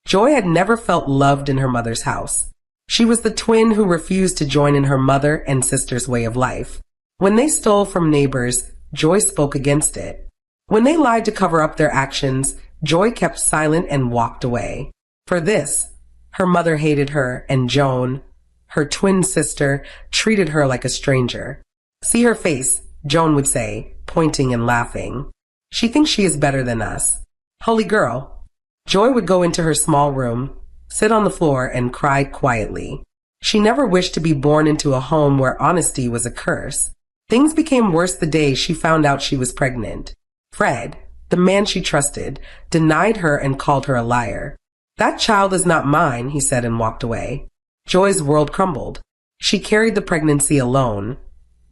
Joy had never felt loved in her mother's house. She was the twin who refused to join in her mother and sister's way of life. When they stole from neighbors, Joy spoke against it. When they lied to cover up their actions, Joy kept silent and walked away. For this, her mother hated her, and Joan, her twin sister, treated her like a stranger. "See her face," Joan would say, pointing and laughing. "She thinks she is better than us. Holy girl." Joy would go into her small room, sit on the floor, and cry quietly. She never wished to be born into a home where honesty was a curse. Things became worse the day she found out she was pregnant. Fred, the man she trusted, denied her and called her a liar. "That child is not mine," he said, and walked away. Joy's world crumbled. She carried the pregnancy alone,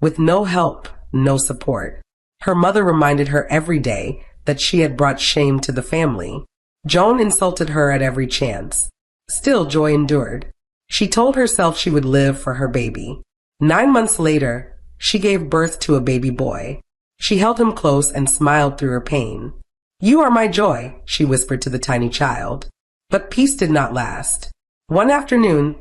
with no help, no support. Her mother reminded her every day that she had brought shame to the family. Joan insulted her at every chance. Still, Joy endured. She told herself she would live for her baby. 9 months later, she gave birth to a baby boy. She held him close and smiled through her pain. "You are my joy," she whispered to the tiny child. But peace did not last. One afternoon,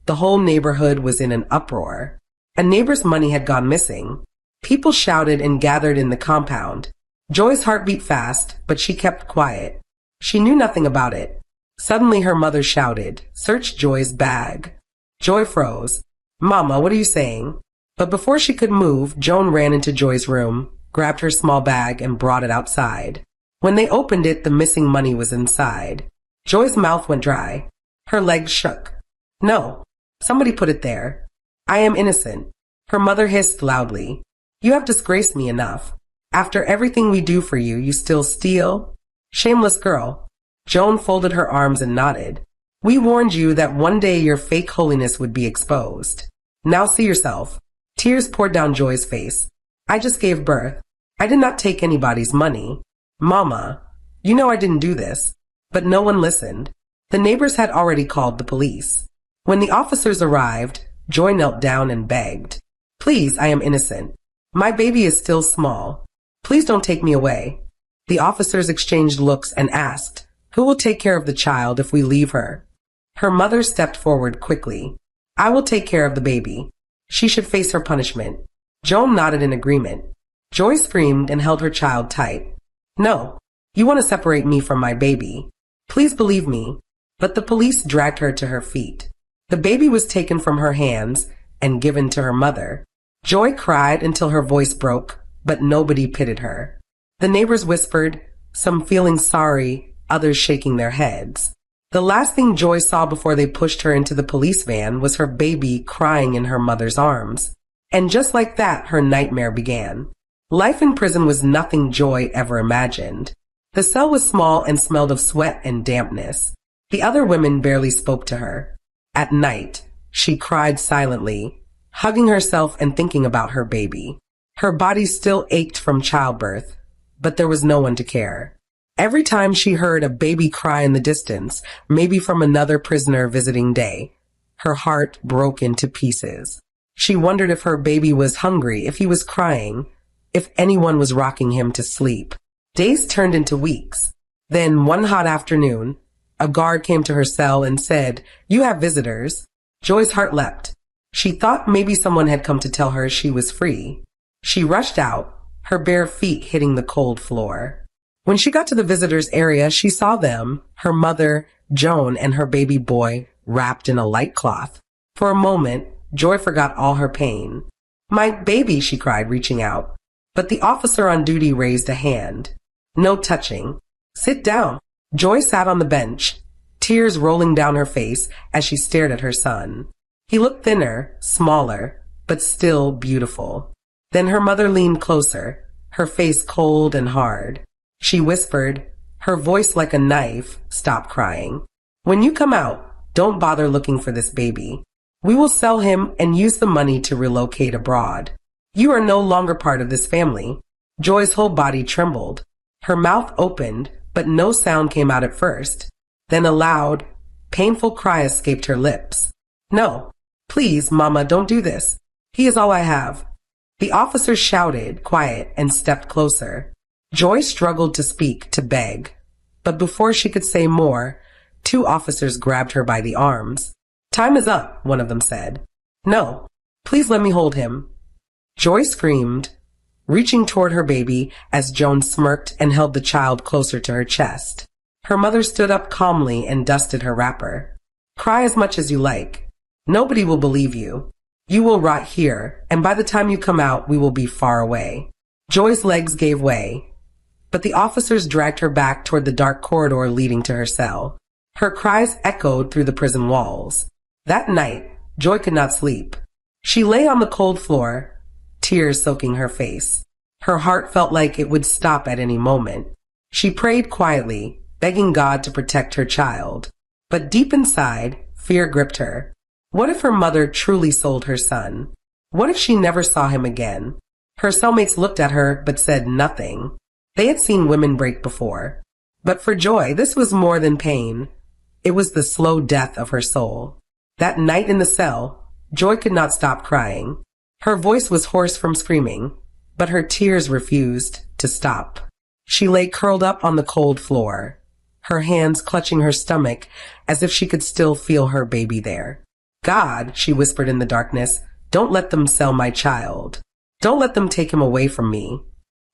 the whole neighborhood was in an uproar. A neighbor's money had gone missing. People shouted and gathered in the compound. Joy's heart beat fast, but she kept quiet. She knew nothing about it. Suddenly her mother shouted, "Search Joy's bag." Joy froze. "Mama, what are you saying?" But before she could move, Joan ran into Joy's room, grabbed her small bag, and brought it outside. When they opened it, the missing money was inside. Joy's mouth went dry. Her legs shook. "No, somebody put it there. I am innocent." Her mother hissed loudly. "You have disgraced me enough. After everything we do for you, you still steal? Shameless girl." Joan folded her arms and nodded. "We warned you that one day your fake holiness would be exposed. Now see yourself." Tears poured down Joy's face. "I just gave birth. I did not take anybody's money. Mama, you know I didn't do this." But no one listened. The neighbors had already called the police. When the officers arrived, Joy knelt down and begged, "Please, I am innocent. My baby is still small. Please don't take me away." The officers exchanged looks and asked, "Who will take care of the child if we leave her?" Her mother stepped forward quickly. "I will take care of the baby. She should face her punishment." Joan nodded in agreement. Joy screamed and held her child tight. "No, you want to separate me from my baby. Please believe me." But the police dragged her to her feet. The baby was taken from her hands and given to her mother. Joy cried until her voice broke, but nobody pitied her. The neighbors whispered, some feeling sorry, others shaking their heads. The last thing Joy saw before they pushed her into the police van was her baby crying in her mother's arms. And just like that, her nightmare began. Life in prison was nothing Joy ever imagined. The cell was small and smelled of sweat and dampness. The other women barely spoke to her. At night, she cried silently, hugging herself and thinking about her baby. Her body still ached from childbirth, but there was no one to care. Every time she heard a baby cry in the distance, maybe from another prisoner visiting day, her heart broke into pieces. She wondered if her baby was hungry, if he was crying, if anyone was rocking him to sleep. Days turned into weeks. Then, one hot afternoon, a guard came to her cell and said, "You have visitors." Joy's heart leapt. She thought maybe someone had come to tell her she was free. She rushed out, her bare feet hitting the cold floor. When she got to the visitors' area, she saw them, her mother, Joan, and her baby boy, wrapped in a light cloth. For a moment, Joy forgot all her pain. "My baby," she cried, reaching out. But the officer on duty raised a hand. "No touching. Sit down." Joy sat on the bench, tears rolling down her face as she stared at her son. He looked thinner, smaller, but still beautiful. Then her mother leaned closer, her face cold and hard. She whispered, her voice like a knife, "Stop crying. When you come out, don't bother looking for this baby. We will sell him and use the money to relocate abroad. You are no longer part of this family." Joy's whole body trembled. Her mouth opened, but no sound came out at first. Then a loud, painful cry escaped her lips. "No, please, Mama, don't do this. He is all I have." The officer shouted, quiet, and stepped closer. Joy struggled to speak, to beg. But before she could say more, Two officers grabbed her by the arms. "Time is up," one of them said. "No, please let me hold him." Joy screamed, reaching toward her baby as Joan smirked and held the child closer to her chest. Her mother stood up calmly and dusted her wrapper. "Cry as much as you like. Nobody will believe you. You will rot here, and by the time you come out, we will be far away." Joy's legs gave way, but the officers dragged her back toward the dark corridor leading to her cell. Her cries echoed through the prison walls. That night, Joy could not sleep. She lay on the cold floor, tears soaking her face. Her heart felt like it would stop at any moment. She prayed quietly, begging God to protect her child. But deep inside, fear gripped her. What if her mother truly sold her son? What if she never saw him again? Her cellmates looked at her but said nothing. They had seen women break before. But for Joy, this was more than pain. It was the slow death of her soul. That night in the cell, Joy could not stop crying. Her voice was hoarse from screaming, but her tears refused to stop. She lay curled up on the cold floor, her hands clutching her stomach as if she could still feel her baby there. "God," she whispered in the darkness, "don't let them sell my child. Don't let them take him away from me."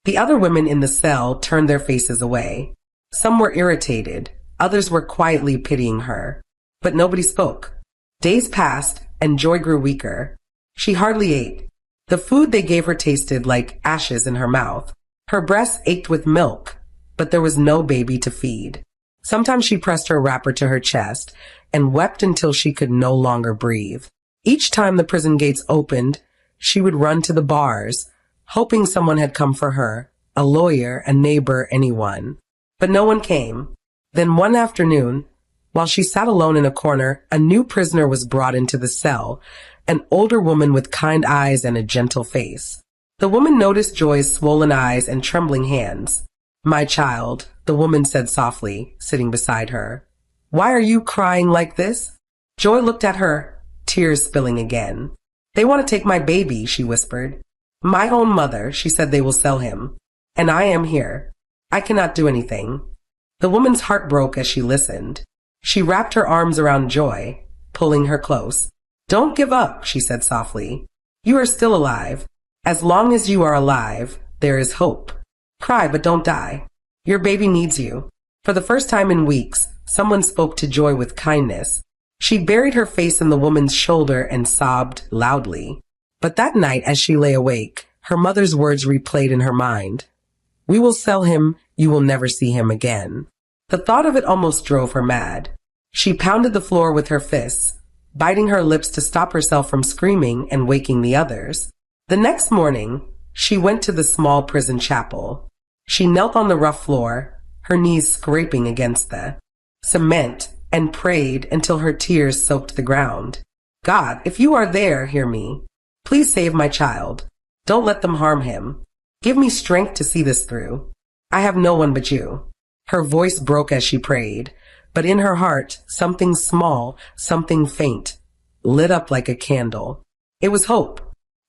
The other women in the cell turned their faces away. Some were irritated, others were quietly pitying her. But nobody spoke. Days passed, and Joy grew weaker. She hardly ate. The food they gave her tasted like ashes in her mouth. Her breasts ached with milk, but there was no baby to feed. Sometimes she pressed her wrapper to her chest and wept until she could no longer breathe. Each time the prison gates opened, she would run to the bars, hoping someone had come for her, a lawyer, a neighbor, anyone. But no one came. Then one afternoon, while she sat alone in a corner, a new prisoner was brought into the cell, an older woman with kind eyes and a gentle face. The woman noticed Joy's swollen eyes and trembling hands. "My child," the woman said softly, sitting beside her. "Why are you crying like this?" Joy looked at her, tears spilling again. "They want to take my baby," she whispered. "My own mother," she said, "they will sell him. And I am here. I cannot do anything." The woman's heart broke as she listened. She wrapped her arms around Joy, pulling her close. "Don't give up," she said softly. "You are still alive. As long as you are alive, there is hope. Cry, but don't die. Your baby needs you." For the first time in weeks, someone spoke to Joy with kindness. She buried her face in the woman's shoulder and sobbed loudly. But that night, as she lay awake, her mother's words replayed in her mind. "We will sell him. You will never see him again." The thought of it almost drove her mad. She pounded the floor with her fists, biting her lips to stop herself from screaming and waking the others. The next morning, she went to the small prison chapel. She knelt on the rough floor, her knees scraping against the cement, and prayed until her tears soaked the ground. "God, if you are there, hear me. Please save my child. Don't let them harm him. Give me strength to see this through. I have no one but you." Her voice broke as she prayed, but in her heart, something small, something faint, lit up like a candle. It was hope.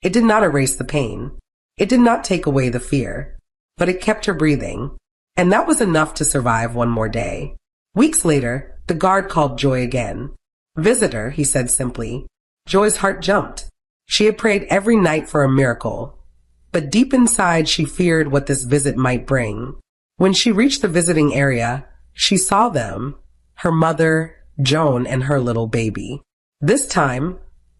It did not erase the pain. It did not take away the fear, but it kept her breathing. And that was enough to survive one more day. Weeks later, the guard called Joy again. "Visitor," he said simply. Joy's heart jumped. She had prayed every night for a miracle, but deep inside she feared what this visit might bring. When she reached the visiting area, she saw them, her mother, Joan, and her little baby. This time,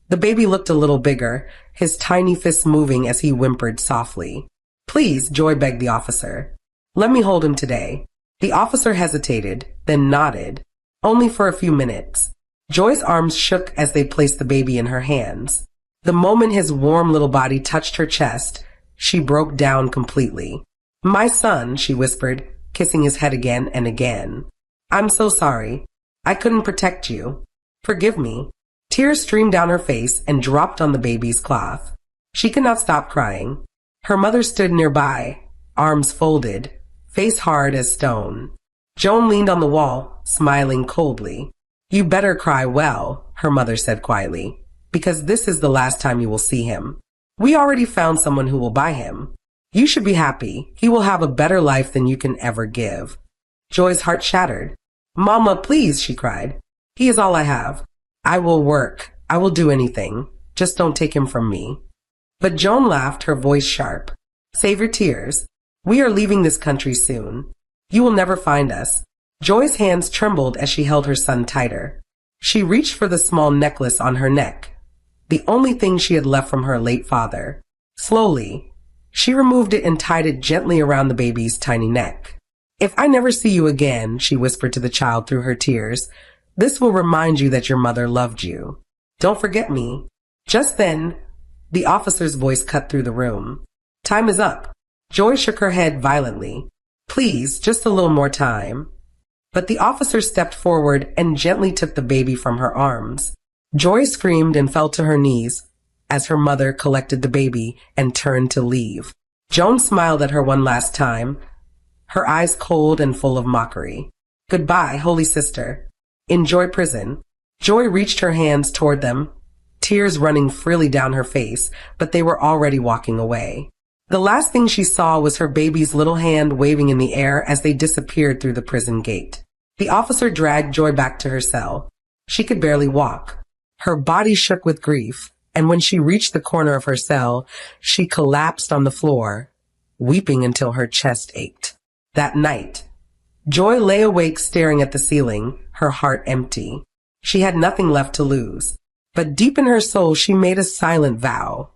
the baby looked a little bigger, his tiny fists moving as he whimpered softly. "Please," Joy begged the officer. "Let me hold him today." The officer hesitated, then nodded. Only for a few minutes. Joy's arms shook as they placed the baby in her hands. The moment his warm little body touched her chest, she broke down completely. "My son," she whispered, kissing his head again and again. "I'm so sorry. I couldn't protect you. Forgive me." Tears streamed down her face and dropped on the baby's cloth. She could not stop crying. Her mother stood nearby, arms folded, face hard as stone. Joan leaned on the wall, smiling coldly. "You better cry well," her mother said quietly, "because this is the last time you will see him. We already found someone who will buy him. You should be happy. He will have a better life than you can ever give." Joy's heart shattered. Mama, please, she cried. He is all I have. I will work. I will do anything. Just don't take him from me. But Joan laughed, her voice sharp. Save your tears. We are leaving this country soon. You will never find us. Joy's hands trembled as she held her son tighter. She reached for the small necklace on her neck, the only thing she had left from her late father. Slowly, she removed it and tied it gently around the baby's tiny neck. If I never see you again, she whispered to the child through her tears, this will remind you that your mother loved you. Don't forget me. Just then, the officer's voice cut through the room. Time is up. Joy shook her head violently. Please, just a little more time. But the officer stepped forward and gently took the baby from her arms. Joy screamed and fell to her knees as her mother collected the baby and turned to leave. Joan smiled at her one last time, her eyes cold and full of mockery. Goodbye, holy sister. Enjoy prison. Joy reached her hands toward them, tears running freely down her face, but they were already walking away. The last thing she saw was her baby's little hand waving in the air as they disappeared through the prison gate. The officer dragged Joy back to her cell. She could barely walk. Her body shook with grief, and when she reached the corner of her cell, she collapsed on the floor, weeping until her chest ached. That night, Joy lay awake staring at the ceiling, her heart empty. She had nothing left to lose, but deep in her soul she made a silent vow.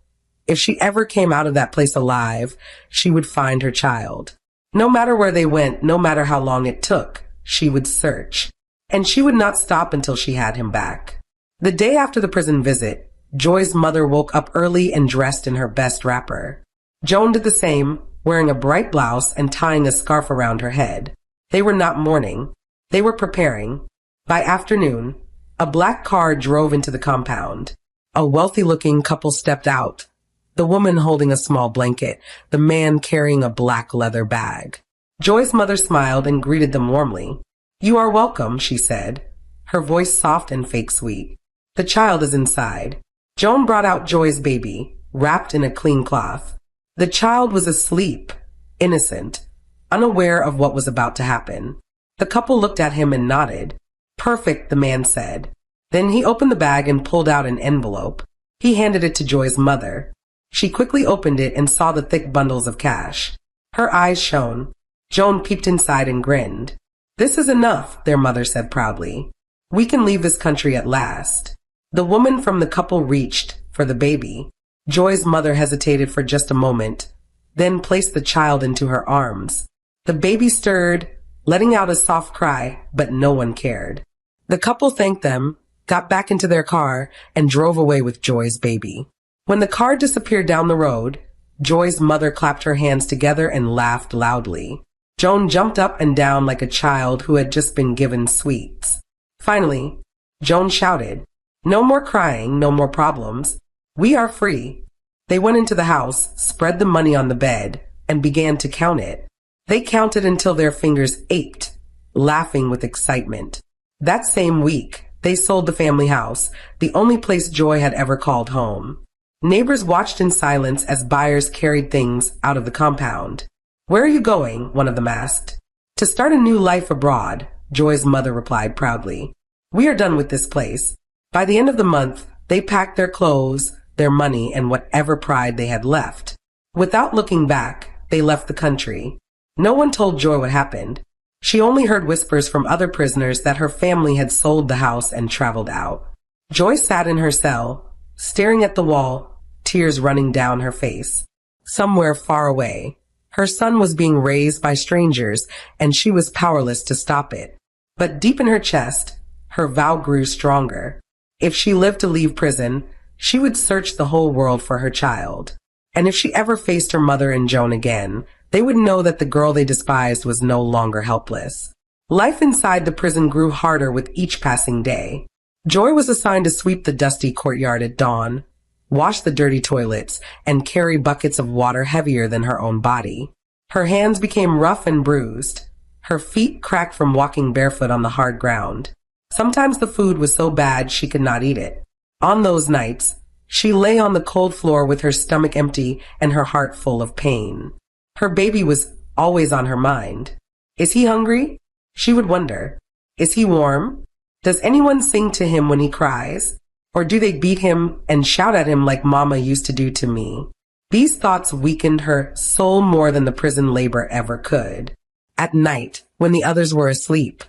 If she ever came out of that place alive, she would find her child. No matter where they went, no matter how long it took, she would search. And she would not stop until she had him back. The day after the prison visit, Joy's mother woke up early and dressed in her best wrapper. Joan did the same, wearing a bright blouse and tying a scarf around her head. They were not mourning. They were preparing. By afternoon, a black car drove into the compound. A wealthy-looking couple stepped out, the woman holding a small blanket, the man carrying a black leather bag. Joy's mother smiled and greeted them warmly. You are welcome, she said, her voice soft and fake sweet. The child is inside. Joan brought out Joy's baby, wrapped in a clean cloth. The child was asleep, innocent, unaware of what was about to happen. The couple looked at him and nodded. Perfect, the man said. Then he opened the bag and pulled out an envelope. He handed it to Joy's mother. She quickly opened it and saw the thick bundles of cash. Her eyes shone. Joan peeped inside and grinned. This is enough, their mother said proudly. We can leave this country at last. The woman from the couple reached for the baby. Joy's mother hesitated for just a moment, then placed the child into her arms. The baby stirred, letting out a soft cry, but no one cared. The couple thanked them, got back into their car, and drove away with Joy's baby. When the car disappeared down the road, Joy's mother clapped her hands together and laughed loudly. Joan jumped up and down like a child who had just been given sweets. Finally, Joan shouted, No more crying, no more problems. We are free. They went into the house, spread the money on the bed, and began to count it. They counted until their fingers ached, laughing with excitement. That same week, they sold the family house, the only place Joy had ever called home. Neighbors watched in silence as buyers carried things out of the compound. Where are you going? One of them asked. To start a new life abroad, Joy's mother replied proudly. We are done with this place. By the end of the month, they packed their clothes, their money, and whatever pride they had left. Without looking back, they left the country. No one told Joy what happened. She only heard whispers from other prisoners that her family had sold the house and traveled out. Joy sat in her cell, staring at the wall, tears running down her face. Somewhere far away, her son was being raised by strangers, and she was powerless to stop it. But deep in her chest, her vow grew stronger. If she lived to leave prison, she would search the whole world for her child. And if she ever faced her mother and Joan again, they would know that the girl they despised was no longer helpless. Life inside the prison grew harder with each passing day. Joy was assigned to sweep the dusty courtyard at dawn, wash the dirty toilets, and carry buckets of water heavier than her own body. Her hands became rough and bruised. Her feet cracked from walking barefoot on the hard ground. Sometimes the food was so bad she could not eat it. On those nights, she lay on the cold floor with her stomach empty and her heart full of pain. Her baby was always on her mind. Is he hungry? She would wonder. Is he warm? Does anyone sing to him when he cries? Or do they beat him and shout at him like Mama used to do to me? These thoughts weakened her soul more than the prison labor ever could. At night, when the others were asleep,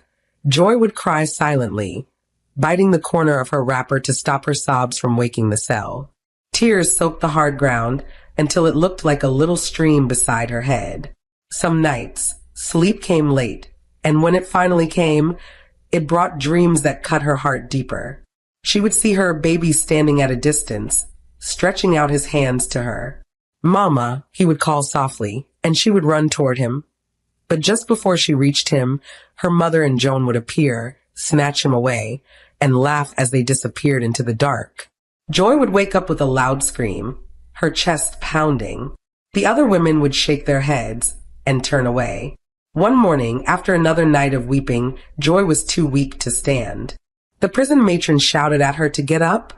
Joy would cry silently, biting the corner of her wrapper to stop her sobs from waking the cell. Tears soaked the hard ground until it looked like a little stream beside her head. Some nights, sleep came late, and when it finally came, it brought dreams that cut her heart deeper. She would see her baby standing at a distance, stretching out his hands to her. Mama, he would call softly, and she would run toward him. But just before she reached him, her mother and Joan would appear, snatch him away, and laugh as they disappeared into the dark. Joy would wake up with a loud scream, her chest pounding. The other women would shake their heads and turn away. One morning, after another night of weeping, Joy was too weak to stand. The prison matron shouted at her to get up,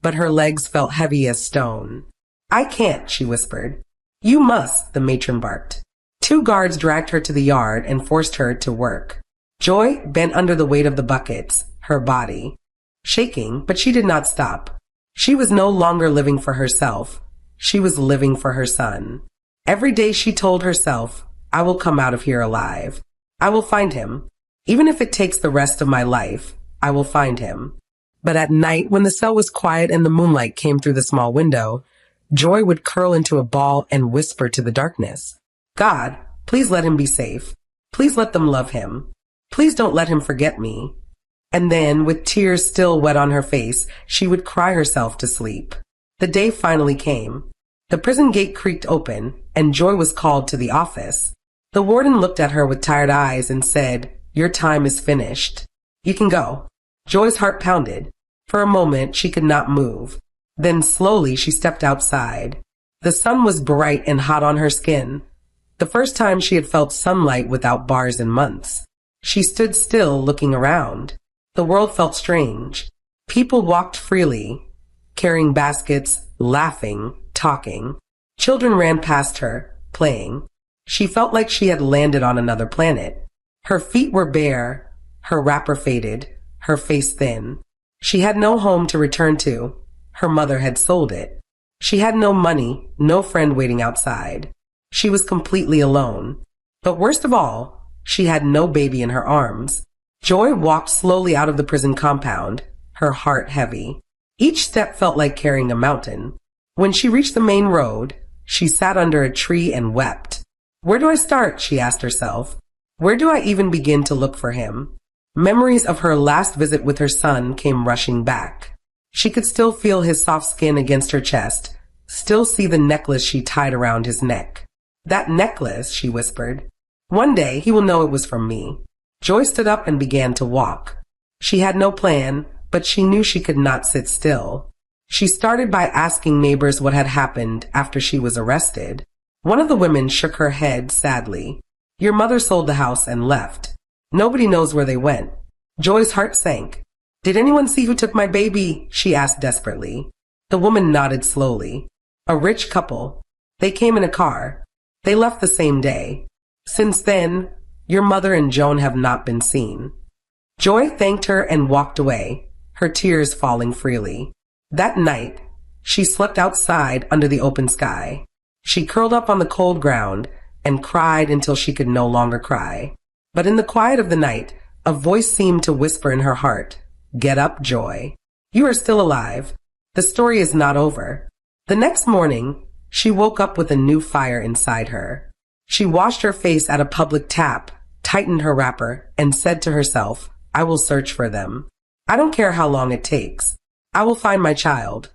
but her legs felt heavy as stone. I can't, she whispered. You must, the matron barked. 2 guards dragged her to the yard and forced her to work. Joy bent under the weight of the buckets, her body shaking, but she did not stop. She was no longer living for herself. She was living for her son. Every day she told herself, I will come out of here alive. I will find him. Even if it takes the rest of my life, I will find him. But at night, when the cell was quiet and the moonlight came through the small window, Joy would curl into a ball and whisper to the darkness, God, please let him be safe. Please let them love him. Please don't let him forget me. And then, with tears still wet on her face, she would cry herself to sleep. The day finally came. The prison gate creaked open, and Joy was called to the office. The warden looked at her with tired eyes and said, Your time is finished. You can go. Joy's heart pounded. For a moment, she could not move. Then slowly she stepped outside. The sun was bright and hot on her skin. The first time she had felt sunlight without bars in months. She stood still, looking around. The world felt strange. People walked freely, carrying baskets, laughing, talking. Children ran past her, playing. She felt like she had landed on another planet. Her feet were bare, her wrapper faded, her face thin. She had no home to return to. Her mother had sold it. She had no money, no friend waiting outside. She was completely alone. But worst of all, she had no baby in her arms. Joy walked slowly out of the prison compound, her heart heavy. Each step felt like carrying a mountain. When she reached the main road, she sat under a tree and wept. Where do I start? She asked herself. Where do I even begin to look for him? Memories of her last visit with her son came rushing back. She could still feel his soft skin against her chest, still see the necklace she tied around his neck. That necklace, she whispered. One day he will know it was from me. Joy stood up and began to walk. She had no plan, but she knew she could not sit still. She started by asking neighbors what had happened after she was arrested. One of the women shook her head sadly. Your mother sold the house and left. Nobody knows where they went. Joy's heart sank. Did anyone see who took my baby? She asked desperately. The woman nodded slowly. A rich couple. They came in a car. They left the same day. Since then, your mother and Joan have not been seen. Joy thanked her and walked away, her tears falling freely. That night, she slept outside under the open sky. She curled up on the cold ground and cried until she could no longer cry. But in the quiet of the night, a voice seemed to whisper in her heart, Get up, Joy. You are still alive. The story is not over. The next morning, she woke up with a new fire inside her. She washed her face at a public tap, tightened her wrapper, and said to herself, I will search for them. I don't care how long it takes. I will find my child.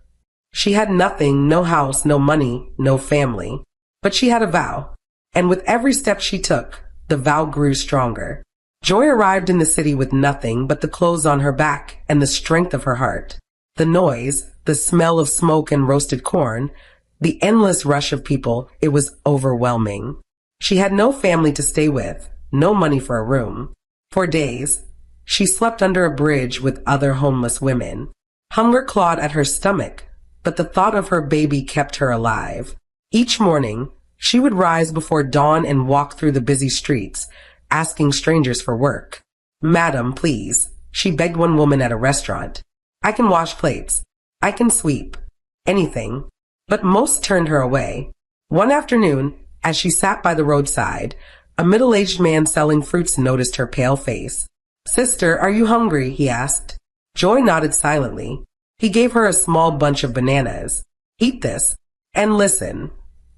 She had nothing, no house, no money, no family. But she had a vow. And with every step she took, the vow grew stronger. Joy arrived in the city with nothing but the clothes on her back and the strength of her heart. The noise, the smell of smoke and roasted corn, the endless rush of people, it was overwhelming. She had no family to stay with, no money for a room. For days, she slept under a bridge with other homeless women. Hunger clawed at her stomach, but the thought of her baby kept her alive. Each morning, she would rise before dawn and walk through the busy streets, asking strangers for work. Madam, please, she begged one woman at a restaurant. I can wash plates. I can sweep. Anything. But most turned her away. One afternoon, as she sat by the roadside, a middle-aged man selling fruits noticed her pale face. Sister, are you hungry? He asked. Joy nodded silently. He gave her a small bunch of bananas. Eat this. And listen.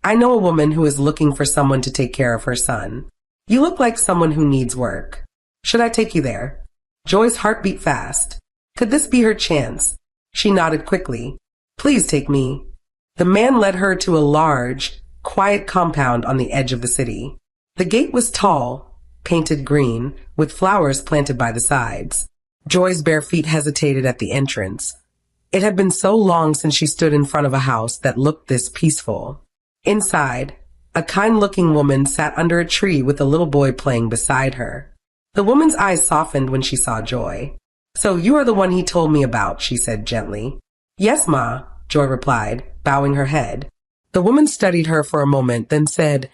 I know a woman who is looking for someone to take care of her son. You look like someone who needs work. Should I take you there? Joy's heart beat fast. Could this be her chance? She nodded quickly. Please take me. The man led her to a large, quiet compound on the edge of the city. The gate was tall, painted green, with flowers planted by the sides. Joy's bare feet hesitated at the entrance. It had been so long since she stood in front of a house that looked this peaceful. Inside, a kind-looking woman sat under a tree with a little boy playing beside her. The woman's eyes softened when she saw Joy. So you are the one he told me about, she said gently. Yes, Ma, Joy replied, bowing her head. The woman studied her for a moment, then said,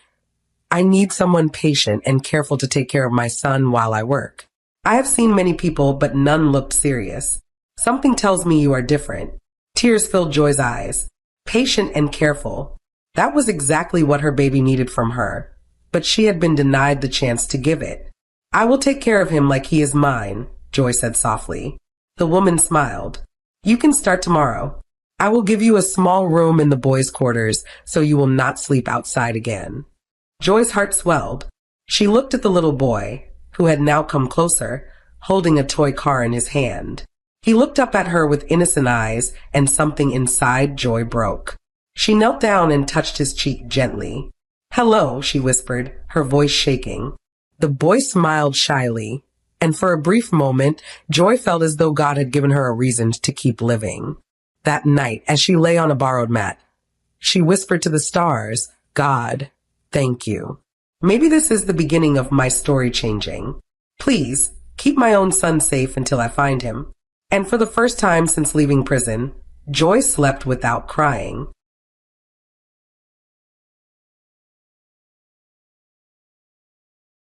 I need someone patient and careful to take care of my son while I work. I have seen many people, but none looked serious. Something tells me you are different. Tears filled Joy's eyes. Patient and careful. That was exactly what her baby needed from her, but she had been denied the chance to give it. I will take care of him like he is mine, Joy said softly. The woman smiled. You can start tomorrow. I will give you a small room in the boys' quarters so you will not sleep outside again. Joy's heart swelled. She looked at the little boy, who had now come closer, holding a toy car in his hand. He looked up at her with innocent eyes, and something inside Joy broke. She knelt down and touched his cheek gently. Hello, she whispered, her voice shaking. The boy smiled shyly, and for a brief moment, Joy felt as though God had given her a reason to keep living. That night, as she lay on a borrowed mat, she whispered to the stars, God, thank you. Maybe this is the beginning of my story changing. Please, keep my own son safe until I find him. And for the first time since leaving prison, Joy slept without crying.